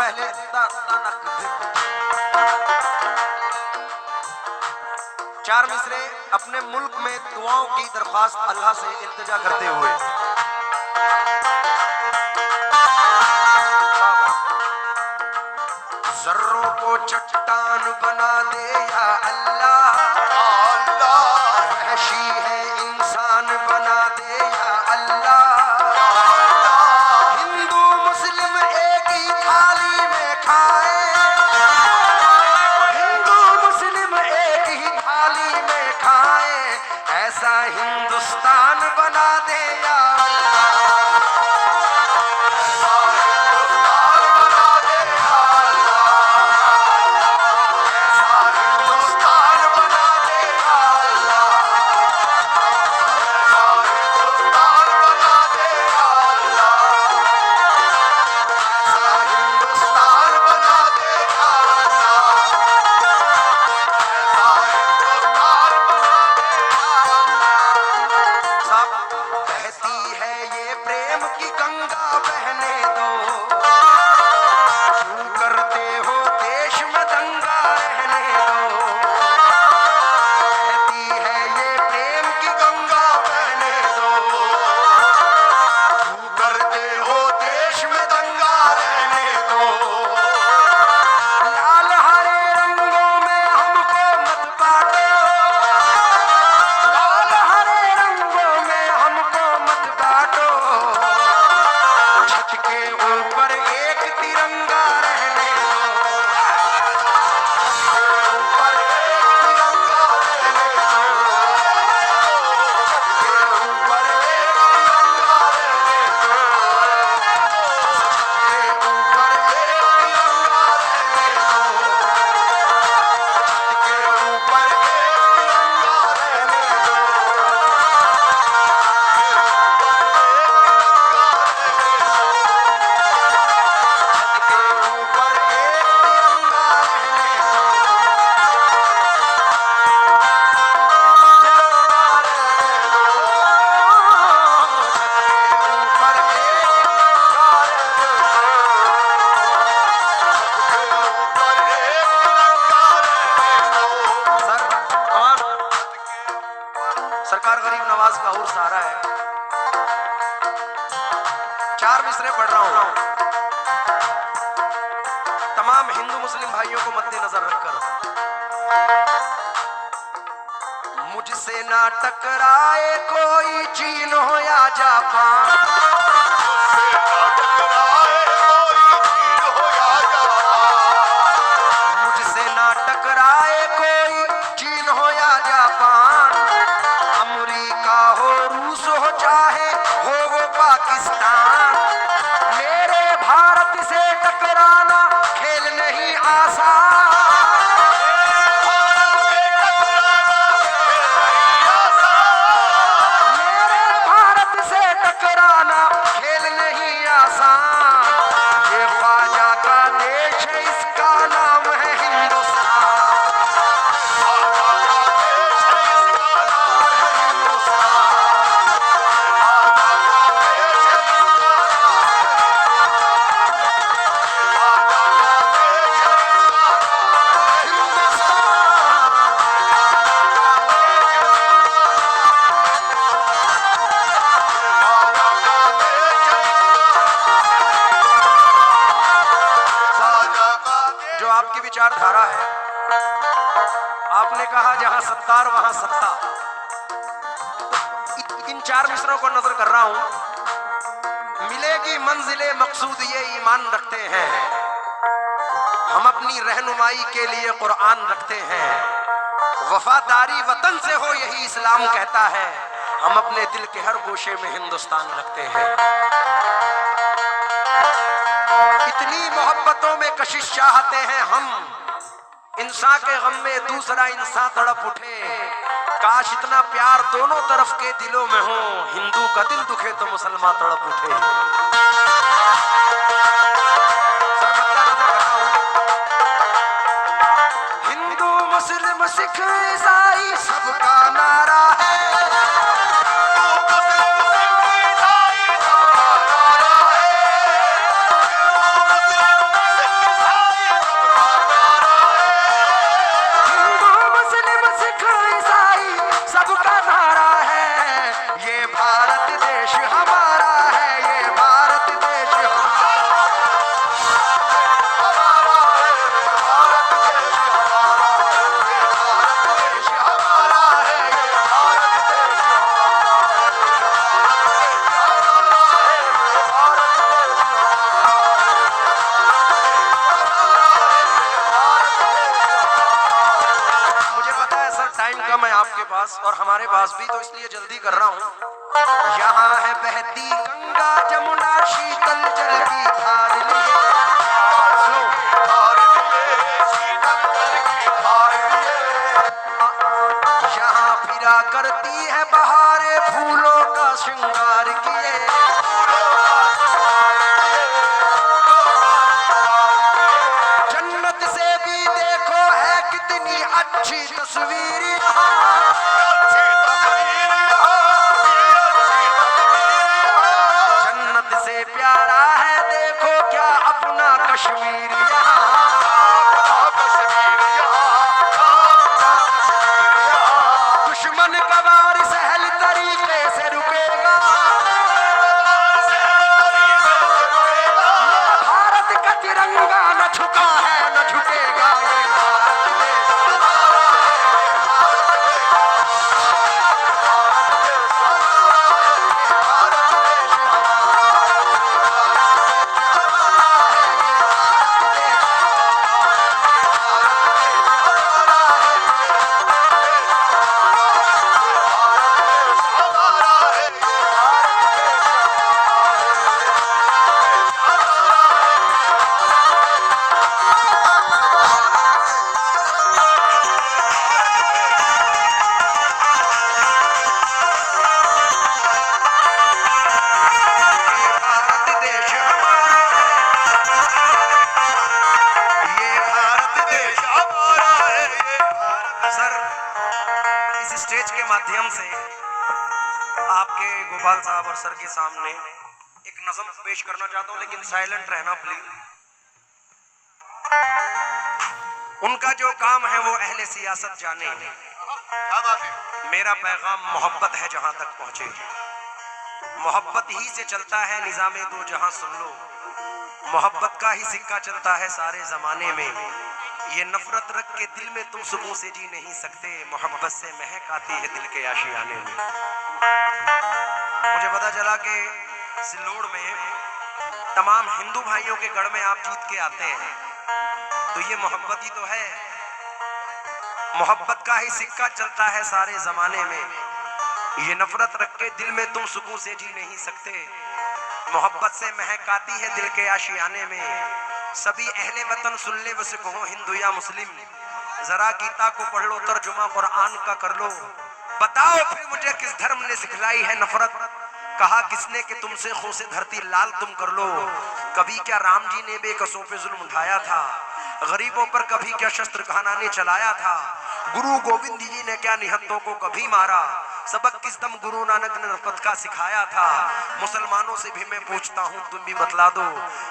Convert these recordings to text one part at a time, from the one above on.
पहले चार मिसरे अपने मुल्क में दुआओं की दरख्वास्त अल्लाह से इल्तिजा करते हुए। जर्रों को चट्टान बना दे या अल्लाह, वहशी है इंसान बना दे या अल्लाह, हिंदू मुस्लिम एक ही थाली में खाए, हिंदू मुस्लिम एक ही थाली में खाए, ऐसा हिंदुस्तान बना दे या सरकार गरीब नवाज का और सहारा है। चार मिसरे पढ़ रहा हूं, तमाम हिंदू मुस्लिम भाइयों को मद्देनजर रखकर। मुझसे ना टकराए कोई चीन हो या जापान, मुझसे ना टकराए कोई चीन हो या जापान, अमेरिका हो रूस हो चाहे हो वो पाकिस्तान, मेरे भारत से टकराना खेल नहीं आसान, मेरे भारत से टकराना खेल नहीं आसान, ये ख्वाजा का देश है इसका नाम है हिंदुस्तान। जो आपकी विचारधारा है, आपने कहा जहां सत्तार वहां सत्ता, इन चार मिसरों को नजर कर रहा हूं। मिलेगी मंजिले मकसूद ये ईमान रखते हैं, हम अपनी रहनुमाई के लिए कुरान रखते हैं, वफादारी वतन से हो यही इस्लाम कहता है, हम अपने दिल के हर गोशे में हिंदुस्तान रखते हैं। इतनी मोहब्बतों में कशिश चाहते हैं हम, इंसान के गम में दूसरा इंसान तड़प उठे, काश इतना प्यार दोनों तरफ के दिलों में हो, हिंदू का दिल दुखे तो मुसलमान तड़प उठे। हिंदू मुस्लिम सिख ईसाई सबका नारा है, देश हमारा है, ये भारत देश हमारा है, भारत देश हमारा, ये भारत देश हमारा है, ये भारत देश टाइम कम है आपके पास और हमारे पास भी, तो इसलिए जल्दी कर रहा हूँ। यहाँ है बहती गंगा जमुना शीतल जल की धार लिए, यहाँ फिरा करती है बहारे फूलों का श्रृंगार किए, जन्नत से भी देखो है कितनी अच्छी तस्वीर, जन्नत से प्यारा है देखो क्या अपना कश्मीर, दुश्मन का वार सहल तरीके से रुकेगा, भारत का तिरंगा न झुका है न झुकेगा, ये भारत देश हमारा माध्यम से आपके गोपाल साहब और सर के सामने एक नज़म पेश करना चाहता हूं, लेकिन साइलेंट रहना प्लीज। उनका जो काम है वो अहले सियासत जाने, मेरा पैगाम मोहब्बत है जहां तक पहुंचे, मोहब्बत ही से चलता है निजामे दो जहां, सुन लो मोहब्बत का ही सिक्का चलता है सारे जमाने में, ये नफरत रख के दिल में तुम सुकून से जी नहीं सकते, मोहब्बत से महक आती है दिल के आशियाने में। मुझे पता चला कि सिल्लोड़ में तमाम हिंदू भाइयों के गढ़ में आप जीत के आते हैं, तो ये मोहब्बत ही तो है, मोहब्बत का ही सिक्का चलता है सारे जमाने में, ये नफरत रख के दिल में तुम सुकून से जी नहीं सकते, मोहब्बत से महक आती है दिल के आशियाने में। सभी अहले वतन सुन ले वसे कहो हिंदू या मुस्लिम, जरा गीता को पढ़ लो तर्जुमा कुरान का कर लो, बताओ फिर मुझे किस धर्म ने सिखलाई है नफरत, कहा किसने कि तुमसे खून से धरती लाल तुम कर लो, कभी क्या राम जी ने बेकसों पे जुल्म उठाया था, गरीबों पर कभी क्या शस्त्र खाना ने चलाया था, गुरु गोविंद जी ने क्या निहत्तों को कभी मारा, सबक किस दम गुरु नानक ने नफरत का सिखाया था, मुसलमानों से भी मैं पूछता हूँ तुम भी बतला दो,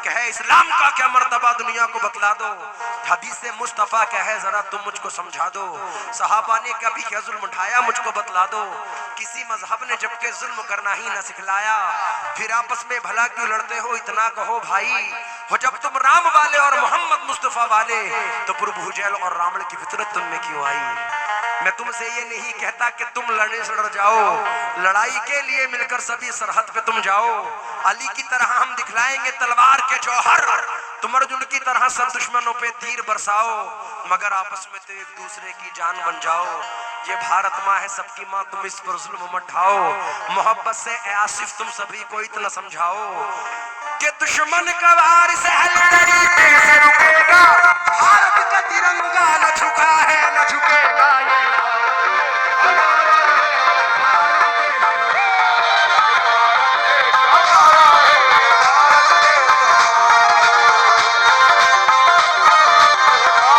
कहे इस्लाम का क्या मर्तबा दुनिया को बतला दो, हदीस मुस्तफा क्या है जरा तुम मुझको समझा दो, सहाबा ने कभी क्या जुल्म उठाया मुझको बतला दो, किसी मजहब ने जबकि जुल्म करना ही न सिखलाया, फिर आपस में भला क्यों लड़ते हो इतना कहो भाई, हो जब तुम राम वाले और मोहम्मद मुस्तफा वाले, तो प्रभु जैल और रावण की फितरत तुम में क्यों आई। मैं तुमसे ये नहीं कहता कि तुम लड़ने से लड़ जाओ, लड़ाई के लिए मिलकर सभी सरहद पे तुम जाओ, अली की तरह हम दिखलाएंगे तलवार के जौहर, तुम अर्जुन की तरह सब दुश्मनों पे तीर बरसाओ, मगर आपस में तो एक दूसरे की जान बन जाओ, ये भारत माँ है सबकी माँ तुम इस पर जुल्म मत ढाओ, मोहब्बत से ए आसिफ तुम सभी को इतना समझाओ कि दुश्मन का वार सहल तरीके से रुकेगा, भारत का तिरंगा न झुका है न झुकेगा।